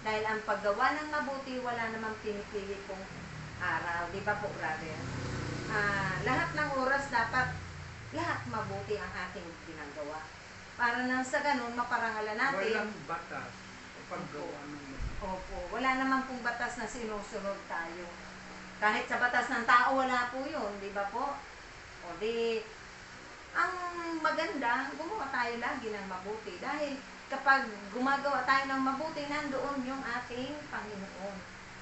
Dahil ang paggawa ng mabuti, wala namang pinipili pong araw. Di ba po, brother? Lahat ng oras dapat lahat mabuti ang ating ginagawa. Para nang sa ganun, maparangalan natin. Walang batas o paggawa ng mabuti. Opo, wala naman pong batas na sinusunod tayo. Kahit sa batas ng tao, wala po yun. Di ba po? O di, ang maganda, gumawa tayo lagi ng mabuti. Dahil kapag gumagawa tayo ng mabuti, nandoon yung ating Panginoon.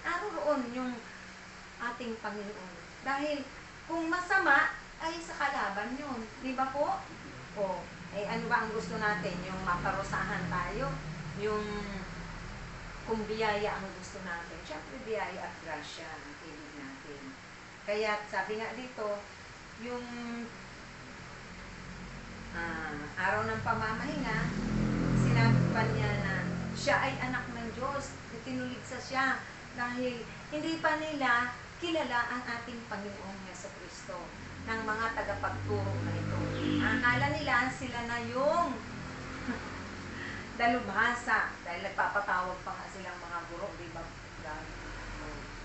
Naroon yung ating Panginoon. Dahil kung masama, ay sa kalaban yun. Di ba po? O, ano ba ang gusto natin? Yung maparusahan tayo? Yung kung biyaya ang gusto natin. Siyempre, biyaya at grasya ang ibig natin. Kaya sabi nga dito, yung araw ng pamamahinga, sinabi pa niya na siya ay anak ng Diyos. Tinuligsa siya dahil hindi pa nila kilala ang ating Panginoong Jesucristo ng mga tagapagturo na ito. Akala nila sila na yung dalubhasa dahil nagpapatawag pa nga silang mga guro, di ba?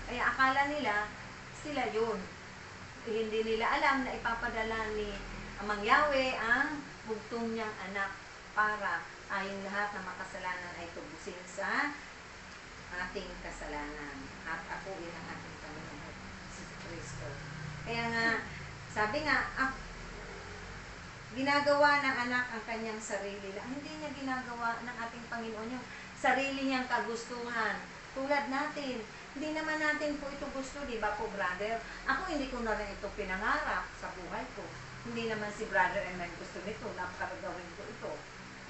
Kaya akala nila sila yun. Hindi nila alam na ipapadala ni Amang Yahweh ang bugtong niyang anak para tayong lahat na makasalanan ay tubusin sa ating kasalanan at akuin ang ating Panginoon si Kristo. Kaya nga, sabi nga, ginagawa ng anak ang kanyang sarili lang. Hindi niya ginagawa ng ating Panginoon yung sarili niyang kagustuhan. Tulad natin, hindi naman natin po ito gusto, di ba po, brother? Ako hindi ko na rin ito pinangarap sa buhay ko. Hindi naman si brother ay may gusto nito, napakagawin ko ito.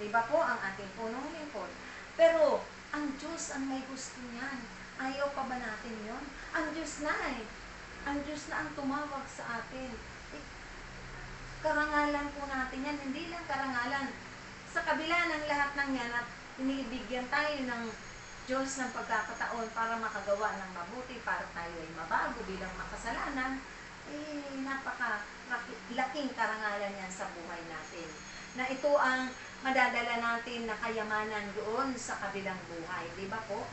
Di ba po, ang ating punong lingkod. Pero, ang Diyos ang may gusto niyan. Ayaw pa ba natin yon? Ang Diyos na eh. Ang Diyos na ang tumawag sa atin. Karangalan po natin yan. Hindi lang karangalan. Sa kabila ng lahat ng yan at inibigyan tayo ng Diyos ng pagkakataon para makagawa ng mabuti, para tayo ay mabago bilang makasalanan, napaka-laking karangalan yan sa buhay natin. Na ito ang madadala natin na kayamanan doon sa kabilang buhay. Di ba po?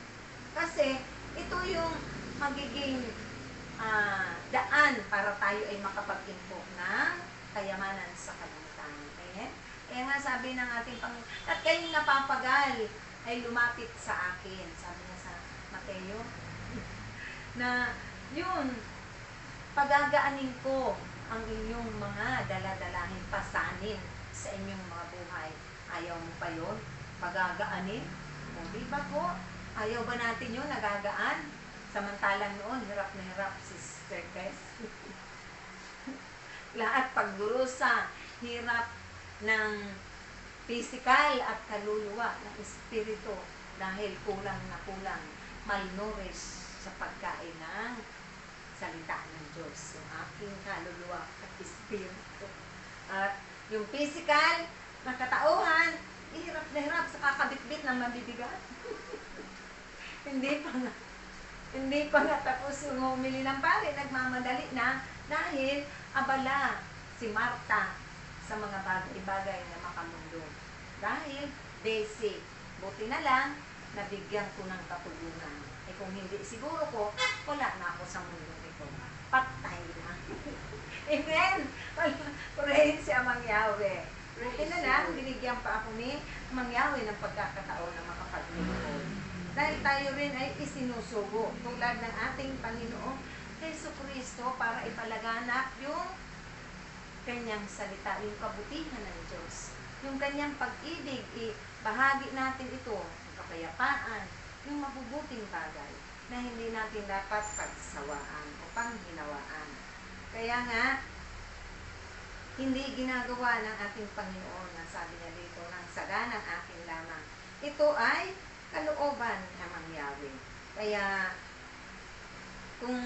Kasi ito yung magiging daan para tayo ay makapag-impok ng kayamanan sa kalangitan. Amen? Kaya nga sabi ng ating Panginoon, at kayong napapagal ay lumapit sa akin. Sabi niya sa Mateo, na yun, pagagaanin ko ang inyong mga daladalahin pasanin sa inyong mga buhay. Ayaw mo pa yun? Pagagaanin? O di ba po? Ayaw ba natin yun? Nagagaan? Samantalang noon, hirap na hirap si Sister Tess. Lahat pagdurusa, hirap ng physical at kaluluwa ng espiritu dahil kulang na kulang, malnourished sa pagkain ng salita ng Diyos. Yung aking kaluluwa at espiritu. At yung physical na katauhan, hirap na hirap sa kakabitbit ng mabibigat. Hindi pa nga tapos yung humili ng pare, nagmamadali na dahil abala si Marta sa mga bagay-bagay na makamundo. Dahil basic. Buti na lang, nabigyan ko ng katulungan. Kung hindi siguro ko, wala na ako sa mundo ito. Patay na. Amen! Praise si Amang Yahweh. Buti na lang, binigyan pa ako ni Amang Yahweh ng pagkakataon na makapaglingkod. Dahil tayo rin ay isinusugo tulad ng ating Panginoong Jesucristo para ipalaganap yung kanyang salita, yung kabutihan ng Diyos. Yung kanyang pag-ibig, bahagi natin ito, yung kapayapaan, yung mabubuting bagay na hindi natin dapat pagsawaan o panghinawaan. Kaya nga, hindi ginagawa ng ating Panginoon na sabi niya dito, ng saganang akin lamang. Ito ay kalooban ng Amang Yahweh. Kaya, kung